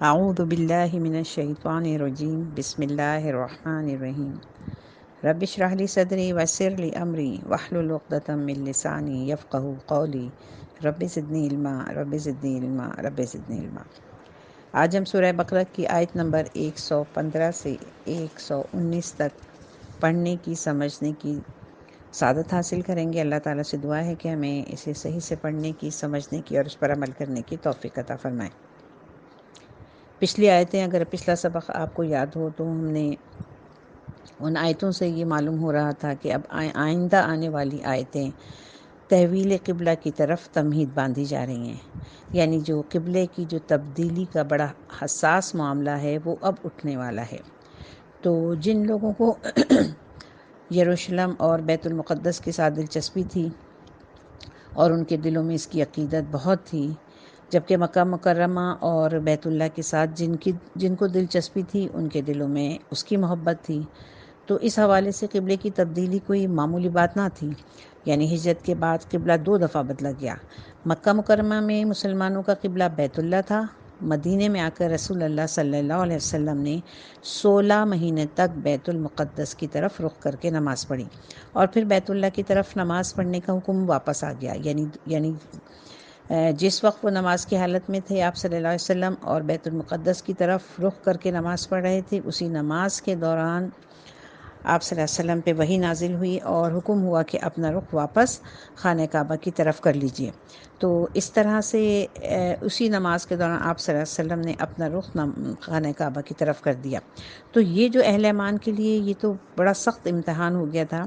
اعوذ باللہ من الشیطان الرجیم بسم اللہ الرحمن الرحیم رب اشرح لی صدری ویسر لی امری واحلل عقدۃ من لسانی یفقہوا قولی رب زدنی علما رب زدنی علما رب زدنی علما۔ آج ہم سورہ بقرہ کی آیت نمبر 115 سے 119 تک پڑھنے کی سمجھنے کی سعادت حاصل کریں گے۔ اللہ تعالیٰ سے دعا ہے کہ ہمیں اسے صحیح سے پڑھنے کی، سمجھنے کی اور اس پر عمل کرنے کی توفیق عطا فرمائے۔ پچھلی آیتیں، اگر پچھلا سبق آپ کو یاد ہو تو ہم نے ان آیتوں سے یہ معلوم ہو رہا تھا کہ اب آئندہ آنے والی آیتیں تحویل قبلہ کی طرف تمہید باندھی جا رہی ہیں، یعنی جو قبلے کی جو تبدیلی کا بڑا حساس معاملہ ہے وہ اب اٹھنے والا ہے۔ تو جن لوگوں کو یروشلم اور بیت المقدس کے ساتھ دلچسپی تھی اور ان کے دلوں میں اس کی عقیدت بہت تھی، جبکہ مکہ مکرمہ اور بیت اللہ کے ساتھ جن کو دلچسپی تھی ان کے دلوں میں اس کی محبت تھی، تو اس حوالے سے قبلے کی تبدیلی کوئی معمولی بات نہ تھی۔ یعنی ہجرت کے بعد قبلہ 2 دفعہ بدلا گیا۔ مکہ مکرمہ میں مسلمانوں کا قبلہ بیت اللہ تھا۔ مدینے میں آ کر رسول اللہ صلی اللہ علیہ وسلم نے 16 مہینے تک بیت المقدس کی طرف رخ کر کے نماز پڑھی، اور پھر بیت اللہ کی طرف نماز پڑھنے کا حکم واپس آ گیا۔ یعنی جس وقت وہ نماز کی حالت میں تھے آپ صلی اللہ علیہ وسلم اور بیت المقدس کی طرف رخ کر کے نماز پڑھ رہے تھے، اسی نماز کے دوران آپ صلی اللہ علیہ وسلم پہ وحی نازل ہوئی اور حکم ہوا کہ اپنا رخ واپس خانہ کعبہ کی طرف کر لیجئے۔ تو اس طرح سے اسی نماز کے دوران آپ صلی اللہ علیہ وسلم نے اپنا رخ خانہ کعبہ کی طرف کر دیا۔ تو یہ جو اہل ایمان کے لیے یہ تو بڑا سخت امتحان ہو گیا تھا،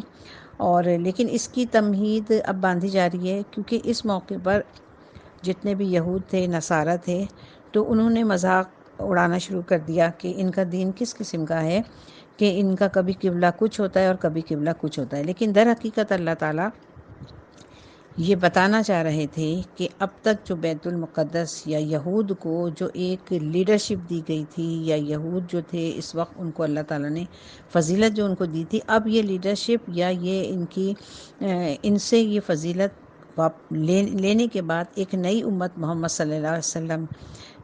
اور لیکن اس کی تمہید اب باندھی جا رہی ہے، کیونکہ اس موقع پر جتنے بھی یہود تھے، نصارہ تھے، تو انہوں نے مذاق اڑانا شروع کر دیا کہ ان کا دین کس قسم کا ہے کہ ان کا کبھی قبلہ کچھ ہوتا ہے اور کبھی قبلہ کچھ ہوتا ہے۔ لیکن در حقیقت اللہ تعالیٰ یہ بتانا چاہ رہے تھے کہ اب تک جو بیت المقدس یا یہود کو جو ایک لیڈرشپ دی گئی تھی، یا یہود جو تھے اس وقت ان کو اللہ تعالیٰ نے فضیلت جو ان کو دی تھی، اب یہ لیڈرشپ یا یہ ان سے یہ فضیلت لینے کے بعد ایک نئی امت محمد صلی اللہ علیہ وسلم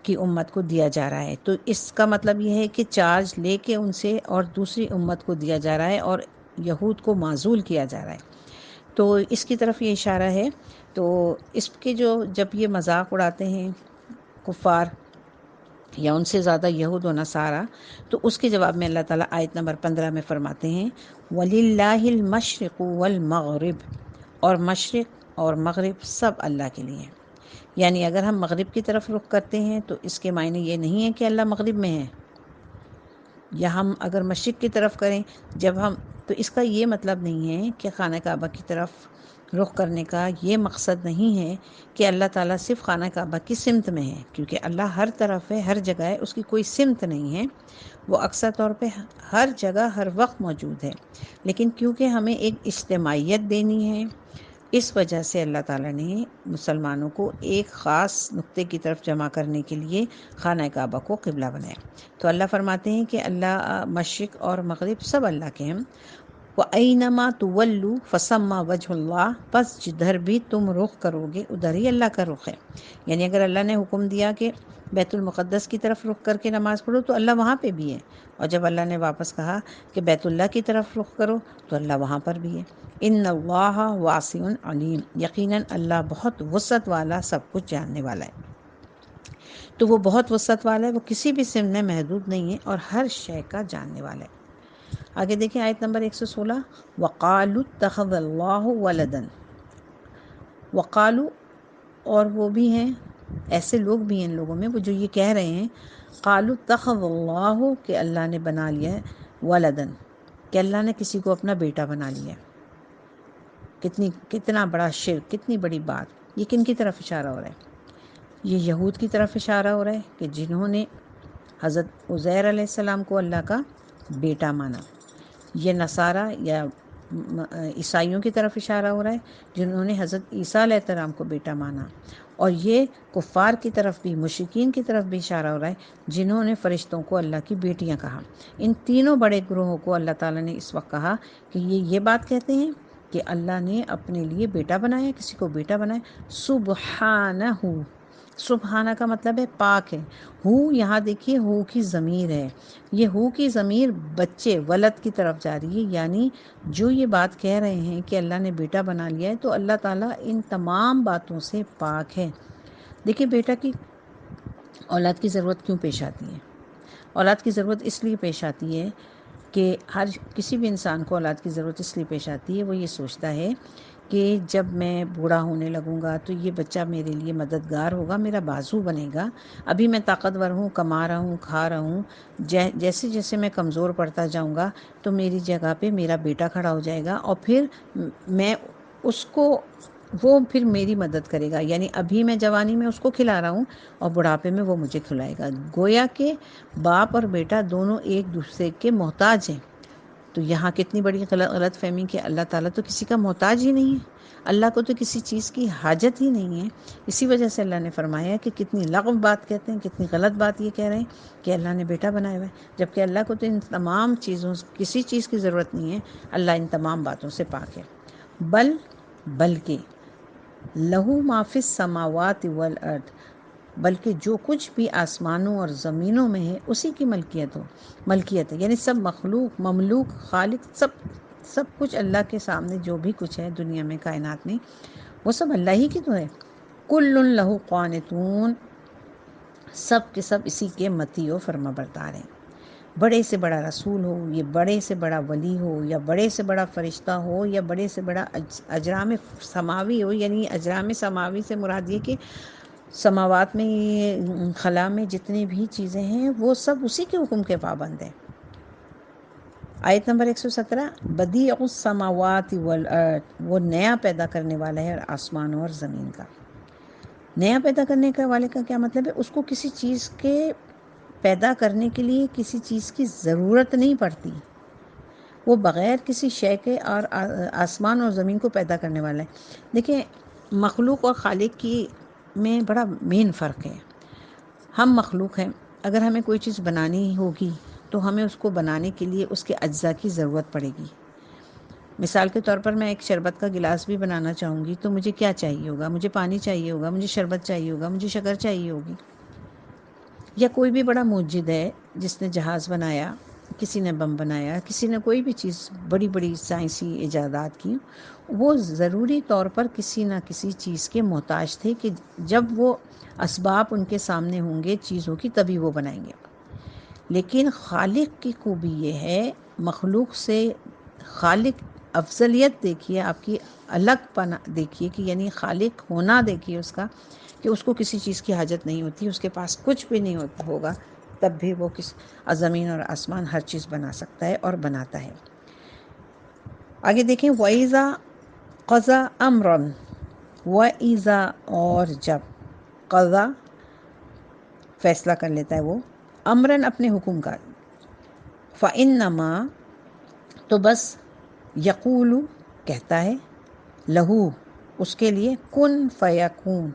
کی امت کو دیا جا رہا ہے۔ تو اس کا مطلب یہ ہے کہ چارج لے کے ان سے اور دوسری امت کو دیا جا رہا ہے اور یہود کو معزول کیا جا رہا ہے۔ تو اس کی طرف یہ اشارہ ہے۔ تو اس کے جب یہ مذاق اڑاتے ہیں کفار یا ان سے زیادہ یہود و نصارہ، تو اس کے جواب میں اللہ تعالیٰ آیت نمبر 15 میں فرماتے ہیں وَلِلَّهِ الْمَشْرِقُ وَالْمَغْرِبُ، اور مشرق اور مغرب سب اللہ کے لیے ہیں۔ یعنی اگر ہم مغرب کی طرف رخ کرتے ہیں تو اس کے معنی یہ نہیں ہے کہ اللہ مغرب میں ہے، یا ہم اگر مشرق کی طرف کریں تو اس کا یہ مطلب نہیں ہے کہ خانہ کعبہ کی طرف رخ کرنے کا یہ مقصد نہیں ہے کہ اللہ تعالیٰ صرف خانہ کعبہ کی سمت میں ہے، کیونکہ اللہ ہر طرف ہے، ہر جگہ ہے، اس کی کوئی سمت نہیں ہے، وہ اکثر طور پہ ہر جگہ ہر وقت موجود ہے۔ لیکن کیونکہ ہمیں ایک اجتماعیت دینی ہے، اس وجہ سے اللہ تعالیٰ نے مسلمانوں کو ایک خاص نقطے کی طرف جمع کرنے کے لیے خانہ کعبہ کو قبلہ بنایا۔ تو اللہ فرماتے ہیں کہ اللہ مشرق اور مغرب سب اللہ کے ہیں۔ وَأَيْنَمَا تُوَلُّوا فَثَمَّ وَجْهُ اللَّهِ، پس جدھر بھی تم رخ کرو گے ادھر ہی اللہ کا رخ ہے۔ یعنی اگر اللہ نے حکم دیا کہ بیت المقدس کی طرف رخ کر کے نماز پڑھو تو اللہ وہاں پہ بھی ہے، اور جب اللہ نے واپس کہا کہ بیت اللہ کی طرف رخ کرو تو اللہ وہاں پر بھی ہے۔ ان اللہ واسع علیم، یقیناً اللہ بہت وسعت والا، سب کچھ جاننے والا ہے۔ تو وہ بہت وسعت والا ہے، وہ کسی بھی سمت میں محدود نہیں ہے اور ہر شے کا جاننے والا ہے۔ آگے دیکھیں آیت نمبر 116 وَقَالُوا اتَّخَذَ اللَّهُ وَلَدًا، وقالو، اور وہ بھی ہیں، ایسے لوگ بھی ہیں ان لوگوں میں وہ جو یہ کہہ رہے ہیں قالوا اتخذ اللہ، کہ اللہ نے بنا لیا ہے ولدن، کہ اللہ نے کسی کو اپنا بیٹا بنا لیا ہے۔ کتنا بڑا شرک، کتنی بڑی بات۔ یہ کن کی طرف اشارہ ہو رہا ہے؟ یہ یہود کی طرف اشارہ ہو رہا ہے کہ جنہوں نے حضرت عزیر علیہ السلام کو اللہ کا بیٹا مانا۔ یہ نصارہ یا عیسائیوں کی طرف اشارہ ہو رہا ہے جنہوں نے حضرت عیسیٰ علیہ السلام کو بیٹا مانا، اور یہ کفار کی طرف بھی، مشرکین کی طرف بھی اشارہ ہو رہا ہے جنہوں نے فرشتوں کو اللہ کی بیٹیاں کہا۔ ان تینوں بڑے گروہوں کو اللہ تعالیٰ نے اس وقت کہا کہ یہ بات کہتے ہیں کہ اللہ نے اپنے لیے بیٹا بنایا، کسی کو بیٹا بنایا۔ سبحانہ، سبحانہ کا مطلب ہے پاک ہے. ہو یہاں دیکھیے ہو کی ضمیر ہے، یہ ہو کی ضمیر بچے ولد کی طرف جا رہی ہے، یعنی جو یہ بات کہہ رہے ہیں کہ اللہ نے بیٹا بنا لیا ہے تو اللہ تعالیٰ ان تمام باتوں سے پاک ہے. دیکھیے بیٹا کی اولاد کی ضرورت کیوں پیش آتی ہے؟ اولاد کی ضرورت اس لیے پیش آتی ہے کہ ہر کسی بھی انسان کو اولاد کی ضرورت اس لیے پیش آتی ہے، وہ یہ سوچتا ہے کہ جب میں بوڑھا ہونے لگوں گا تو یہ بچہ میرے لیے مددگار ہوگا، میرا بازو بنے گا. ابھی میں طاقتور ہوں، کما رہا ہوں، کھا رہا ہوں، جیسے جیسے میں کمزور پڑتا جاؤں گا تو میری جگہ پہ میرا بیٹا کھڑا ہو جائے گا، اور پھر میں اس کو، وہ پھر میری مدد کرے گا. یعنی ابھی میں جوانی میں اس کو کھلا رہا ہوں اور بڑھاپے میں وہ مجھے کھلائے گا. گویا کہ باپ اور بیٹا دونوں ایک دوسرے کے محتاج ہیں. تو یہاں کتنی بڑی غلط فہمی کہ اللہ تعالیٰ تو کسی کا محتاج ہی نہیں ہے، اللہ کو تو کسی چیز کی حاجت ہی نہیں ہے. اسی وجہ سے اللہ نے فرمایا کہ کتنی لغو بات کہتے ہیں، کتنی غلط بات یہ کہہ رہے ہیں کہ اللہ نے بیٹا بنایا ہوا ہے، جبکہ اللہ کو تو ان تمام چیزوں کسی چیز کی ضرورت نہیں ہے. اللہ ان تمام باتوں سے پاک ہے. بلکہ لہو ما فی السماوات والارض، بلکہ جو کچھ بھی آسمانوں اور زمینوں میں ہے اسی کی ملکیت ہے. یعنی سب مخلوق، مملوک، خالق، سب کچھ اللہ کے سامنے جو بھی کچھ ہے دنیا میں، کائنات میں، وہ سب اللہ ہی کی تو ہے. کل لہو قانتون، سب کے سب اسی کے متی و فرما بردار ہیں. بڑے سے بڑا رسول ہو، یہ بڑے سے بڑا ولی ہو، یا بڑے سے بڑا فرشتہ ہو، یا بڑے سے بڑا اجرام سماوی ہو. یعنی اجرام سماوی سے مراد یہ کہ سماوات میں، یہ خلا میں جتنی بھی چیزیں ہیں وہ سب اسی کے حکم کے پابند ہیں. آیت نمبر 117، بدیع السماوات والارض، وہ نیا پیدا کرنے والا ہے آسمانوں اور زمین کا. نیا پیدا کرنے کا والے کا کیا مطلب ہے؟ اس کو کسی چیز کے پیدا کرنے کے لیے کسی چیز کی ضرورت نہیں پڑتی، وہ بغیر کسی شے کے اور آسمان اور زمین کو پیدا کرنے والا ہے. دیکھیں مخلوق اور خالق کی میں بڑا مین فرق ہے. ہم مخلوق ہیں، اگر ہمیں کوئی چیز بنانی ہوگی تو ہمیں اس کو بنانے کے لیے اس کے اجزاء کی ضرورت پڑے گی. مثال کے طور پر میں ایک شربت کا گلاس بھی بنانا چاہوں گی تو مجھے کیا چاہیے ہوگا؟ مجھے پانی چاہیے ہوگا، مجھے شربت چاہیے ہوگا، مجھے شکر چاہیے ہوگی. یا کوئی بھی بڑا موجد ہے جس نے جہاز بنایا، کسی نے بم بنایا، کسی نے کوئی بھی چیز بڑی بڑی سائنسی ایجادات کی، وہ ضروری طور پر کسی نہ کسی چیز کے محتاج تھے کہ جب وہ اسباب ان کے سامنے ہوں گے چیزوں کی تبھی وہ بنائیں گے. لیکن خالق کی خوبی یہ ہے، مخلوق سے خالق افضلیت دیکھیے، آپ کی الگ پنا دیکھیے کہ یعنی خالق ہونا دیکھیے اس کا، کہ اس کو کسی چیز کی حاجت نہیں ہوتی، اس کے پاس کچھ بھی نہیں ہوگا تب بھی وہ زمین اور آسمان ہر چیز بنا سکتا ہے اور بناتا ہے. آگے دیکھیں، وَإِذَا قَضَى أَمْرًا، وَإِذَا، اور جب، قضا فیصلہ کر لیتا ہے وہ، امراً اپنے حکم کا، فَإِنَّمَا، تو بس، یقول کہتا ہے، لہو اس کے لیے، کن فیکون،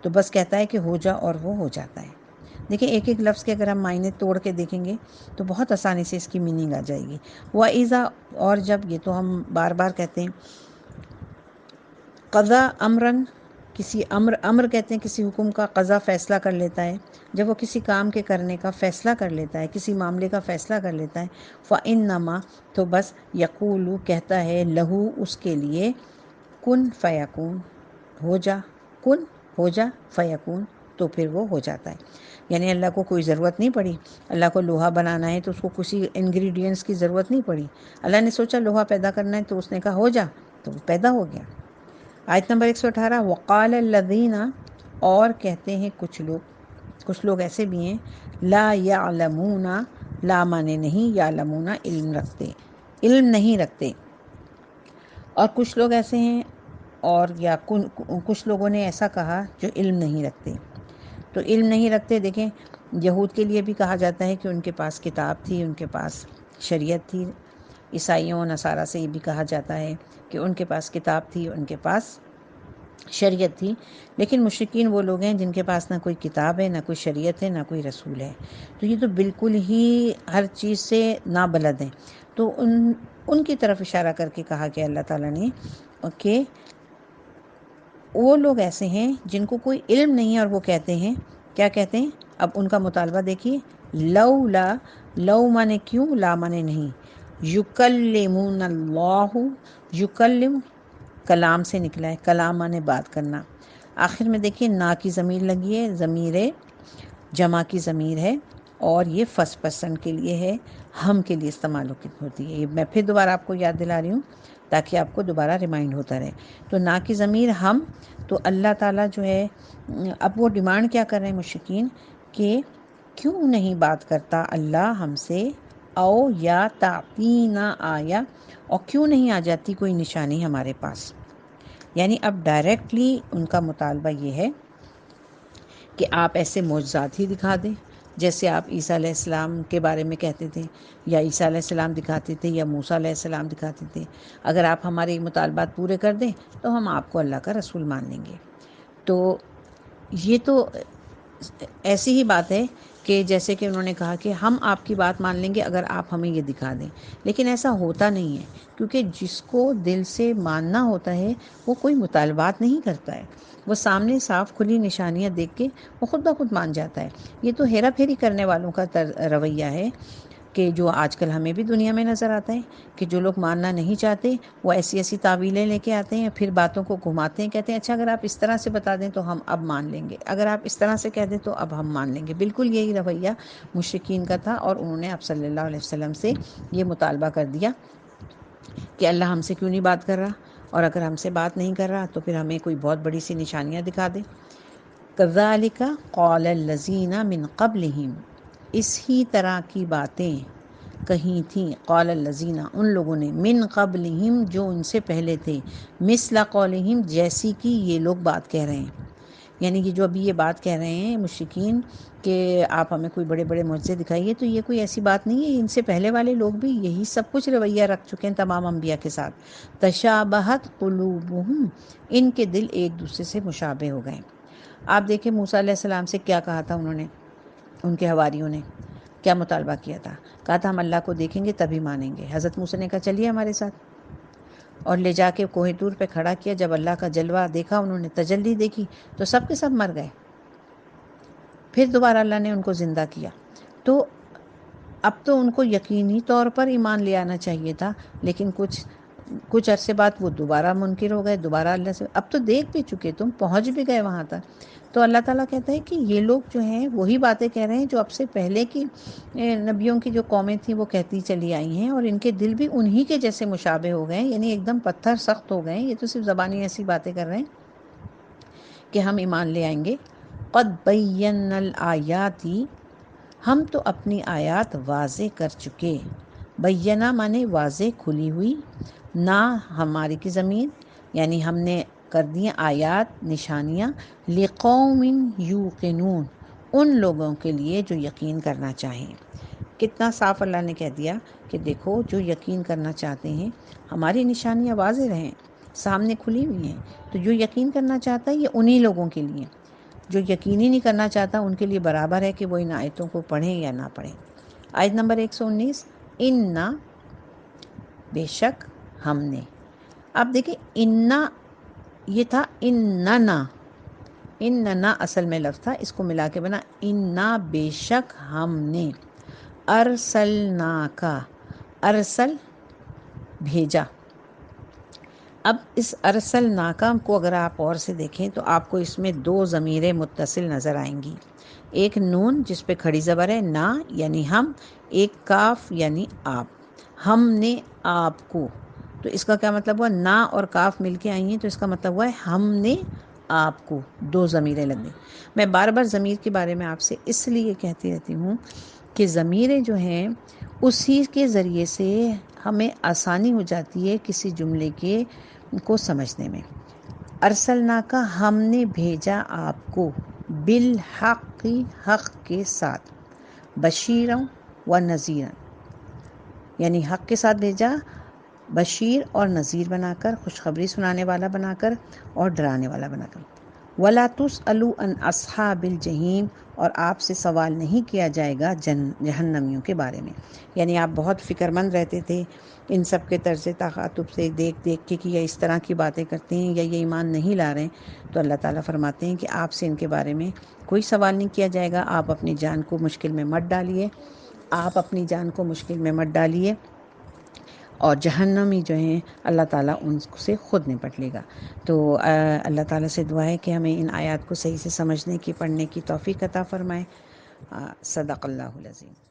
تو بس کہتا ہے کہ ہو جا اور وہ ہو جاتا ہے. دیکھیں ایک ایک لفظ کے اگر ہم معنی توڑ کے دیکھیں گے تو بہت آسانی سے اس کی میننگ آ جائے گی. وَإِذَا، اور جب، یہ تو ہم بار بار کہتے ہیں. قضا امراً، کسی امر کہتے ہیں کسی حکم کا، قضا فیصلہ کر لیتا ہے. جب وہ کسی کام کے کرنے کا فیصلہ کر لیتا ہے، کسی معاملے کا فیصلہ کر لیتا ہے، فَإِنَّمَا، تو بس، یقول کہتا ہے، لہو اس کے لیے، کن فیکون، ہو جا، کن ہو جا، فیکون، تو پھر وہ ہو جاتا ہے. یعنی اللہ کو کوئی ضرورت نہیں پڑی. اللہ کو لوہا بنانا ہے تو اس کو کسی انگریڈینٹس کی ضرورت نہیں پڑی. اللہ نے سوچا لوہا پیدا کرنا ہے تو اس نے کہا ہو جا، تو وہ پیدا ہو گیا. آیت نمبر 118، وقال الذین، اور کہتے ہیں کچھ لوگ ایسے بھی ہیں، لا یعلمون، لا مانے نہیں، یعلمون علم نہیں رکھتے. اور کچھ لوگ ایسے ہیں، اور یا کچھ لوگوں نے ایسا کہا جو علم نہیں رکھتے. تو علم نہیں رکھتے، دیکھیں یہود کے لیے بھی کہا جاتا ہے کہ ان کے پاس کتاب تھی، ان کے پاس شریعت تھی. عیسائیوں و نصارہ سے یہ بھی کہا جاتا ہے کہ ان کے پاس کتاب تھی، ان کے پاس شریعت تھی. لیکن مشرکین وہ لوگ ہیں جن کے پاس نہ کوئی کتاب ہے، نہ کوئی شریعت ہے، نہ کوئی رسول ہے. تو یہ تو بالکل ہی ہر چیز سے نابلد ہیں. تو ان کی طرف اشارہ کر کے کہا کہ اللہ تعالیٰ نے کہ وہ لوگ ایسے ہیں جن کو کوئی علم نہیں ہے اور وہ کہتے ہیں، کیا کہتے ہیں؟ اب ان کا مطالبہ دیکھیے، لو لا، لو مانے کیوں، لا مانے نہیں، یکلمون اللہ، یکلم کلام سے نکلا ہے، کلام مانے بات کرنا، آخر میں دیکھیے نا کی ضمیر لگی ہے، ضمیر جمع کی ضمیر ہے، اور یہ فرسٹ پرسن کے لیے ہے، ہم کے لیے استعمال ہوتی ہے۔ یہ میں پھر دوبارہ آپ کو یاد دلا رہی ہوں تاکہ آپ کو دوبارہ ریمائنڈ ہوتا رہے۔ تو نا کی ضمیر ہم، تو اللہ تعالیٰ جو ہے، اب وہ ڈیمانڈ کیا کر رہے ہیں مشرکین کہ کیوں نہیں بات کرتا اللہ ہم سے، او یا تعطینا آیا، اور کیوں نہیں آ جاتی کوئی نشانی ہمارے پاس۔ یعنی اب ڈائریکٹلی ان کا مطالبہ یہ ہے کہ آپ ایسے معجزات ہی دکھا دیں جیسے آپ عیسیٰ علیہ السلام کے بارے میں کہتے تھے، یا عیسیٰ علیہ السلام دکھاتے تھے، یا موسیٰ علیہ السلام دکھاتے تھے۔ اگر آپ ہمارے مطالبات پورے کر دیں تو ہم آپ کو اللہ کا رسول مان لیں گے۔ تو یہ تو ایسی ہی بات ہے کہ جیسے کہ انہوں نے کہا کہ ہم آپ کی بات مان لیں گے اگر آپ ہمیں یہ دکھا دیں، لیکن ایسا ہوتا نہیں ہے، کیونکہ جس کو دل سے ماننا ہوتا ہے وہ کوئی مطالبات نہیں کرتا ہے، وہ سامنے صاف کھلی نشانیاں دیکھ کے وہ خود بخود مان جاتا ہے۔ یہ تو ہیرا پھیری کرنے والوں کا رویہ ہے کہ جو آج کل ہمیں بھی دنیا میں نظر آتا ہے، کہ جو لوگ ماننا نہیں چاہتے وہ ایسی ایسی تعویلیں لے کے آتے ہیں، پھر باتوں کو گھماتے ہیں، کہتے ہیں اچھا اگر آپ اس طرح سے بتا دیں تو ہم اب مان لیں گے، اگر آپ اس طرح سے کہہ دیں تو اب ہم مان لیں گے۔ بالکل یہی رویہ مشرکین کا تھا، اور انہوں نے آپ صلی اللہ علیہ وسلم سے یہ مطالبہ کر دیا کہ اللہ ہم سے کیوں نہیں بات کر رہا، اور اگر ہم سے بات نہیں کر رہا تو پھر ہمیں کوئی بہت بڑی سی نشانیاں دکھا دے۔ کذالک قال الذین من قبلہم، اس ہی طرح کی باتیں کہیں تھیں، قال الذین ان لوگوں نے، من قبلہم جو ان سے پہلے تھے، مثل قولہم جیسی کہ یہ لوگ بات کہہ رہے ہیں، یعنی کہ جو ابھی یہ بات کہہ رہے ہیں مشرکین کہ آپ ہمیں کوئی بڑے بڑے معجزے دکھائیے، تو یہ کوئی ایسی بات نہیں ہے، ان سے پہلے والے لوگ بھی یہی سب کچھ رویہ رکھ چکے ہیں تمام انبیاء کے ساتھ۔ تشابہت قلوبہم، ان کے دل ایک دوسرے سے مشابہ ہو گئے۔ آپ دیکھیں موسیٰ علیہ السلام سے کیا کہا تھا انہوں نے، ان کے حواریوں نے کیا مطالبہ کیا تھا، کہا تھا ہم اللہ کو دیکھیں گے تبھی مانیں گے۔ حضرت موسیٰ نے کہا چلیے ہمارے ساتھ، اور لے جا کے کوہ طور پہ کھڑا کیا۔ جب اللہ کا جلوہ دیکھا انہوں نے، تجلی دیکھی، تو سب کے سب مر گئے۔ پھر دوبارہ اللہ نے ان کو زندہ کیا۔ تو اب تو ان کو یقینی طور پر ایمان لے آنا چاہیے تھا، لیکن کچھ عرصے بعد وہ دوبارہ منکر ہو گئے، دوبارہ اللہ سے، اب تو دیکھ بھی چکے، تم پہنچ بھی گئے وہاں تک۔ تو اللہ تعالیٰ کہتا ہے کہ یہ لوگ جو ہیں وہی باتیں کہہ رہے ہیں جو اب سے پہلے کی نبیوں کی جو قومیں تھیں وہ کہتی چلی آئی ہیں، اور ان کے دل بھی انہی کے جیسے مشابہ ہو گئے ہیں، یعنی ایک دم پتھر سخت ہو گئے ہیں۔ یہ تو صرف زبانی ایسی باتیں کر رہے ہیں کہ ہم ایمان لے آئیں گے۔ قد بینا الآیات، ہم تو اپنی آیات واضح کر چکے۔ بینا مانے واضح، کھلی ہوئی، نہ ہماری کی ضمیر، یعنی ہم نے کر دی آیات نشانیاں، لقوم یوقنون، ان لوگوں کے لیے جو یقین کرنا چاہیں۔ کتنا صاف اللہ نے کہہ دیا کہ دیکھو جو یقین کرنا چاہتے ہیں، ہماری نشانیاں واضح ہیں، سامنے کھلی ہوئی ہیں، تو جو یقین کرنا چاہتا ہے یہ انہی لوگوں کے لیے، جو یقین ہی نہیں کرنا چاہتا ان کے لیے برابر ہے کہ وہ ان آیتوں کو پڑھیں یا نہ پڑھیں۔ آیت نمبر 119، انا، بے شک ہم نے، اب دیکھیں انا یہ تھا اننا، اننا اصل میں لفظ تھا، اس کو ملا کے بنا انا، بے شک ہم نے، ارسلناکا، ارسل بھیجا۔ اب اس ارسلناکا کو اگر آپ اور سے دیکھیں تو آپ کو اس میں دو ضمیریں متصل نظر آئیں گی، ایک نون جس پہ کھڑی زبر ہے نا یعنی ہم، ایک کاف یعنی آپ، ہم نے آپ کو، تو اس کا کیا مطلب ہوا، نا اور کاف مل کے آئی ہیں تو اس کا مطلب ہوا ہے ہم نے آپ کو، دو ضمیریں لگ گئیں۔ میں بار بار ضمیر کے بارے میں آپ سے اس لیے کہتی رہتی ہوں کہ ضمیریں جو ہیں اسی کے ذریعے سے ہمیں آسانی ہو جاتی ہے کسی جملے کے کو سمجھنے میں۔ ارسلنا کا، ہم نے بھیجا آپ کو، بالحق، حق کے ساتھ، بشیرا و نذیرا، یعنی حق کے ساتھ بھیجا، بشیر اور نذیر بنا کر، خوشخبری سنانے والا بنا کر اور ڈرانے والا بنا کر۔ وَلَا تُسْأَلُوا عَنْ أَصْحَابِ الْجَحِيمِ، اور آپ سے سوال نہیں کیا جائے گا جہنمیوں کے بارے میں۔ یعنی آپ بہت فکر مند رہتے تھے ان سب کے طرز تخاطب سے دیکھ دیکھ کے کہ یہ اس طرح کی باتیں کرتے ہیں یا یہ ایمان نہیں لا رہے ہیں، تو اللہ تعالیٰ فرماتے ہیں کہ آپ سے ان کے بارے میں کوئی سوال نہیں کیا جائے گا۔ آپ اپنی جان کو مشکل میں مت ڈالیے، آپ اپنی جان کو مشکل میں مت ڈالیے، اور جہنمی جو ہیں اللہ تعالیٰ ان سے خود نپٹ لے گا۔ تو اللہ تعالیٰ سے دعا ہے کہ ہمیں ان آیات کو صحیح سے سمجھنے کی، پڑھنے کی توفیق عطا فرمائے۔ صدق اللہ العظیم۔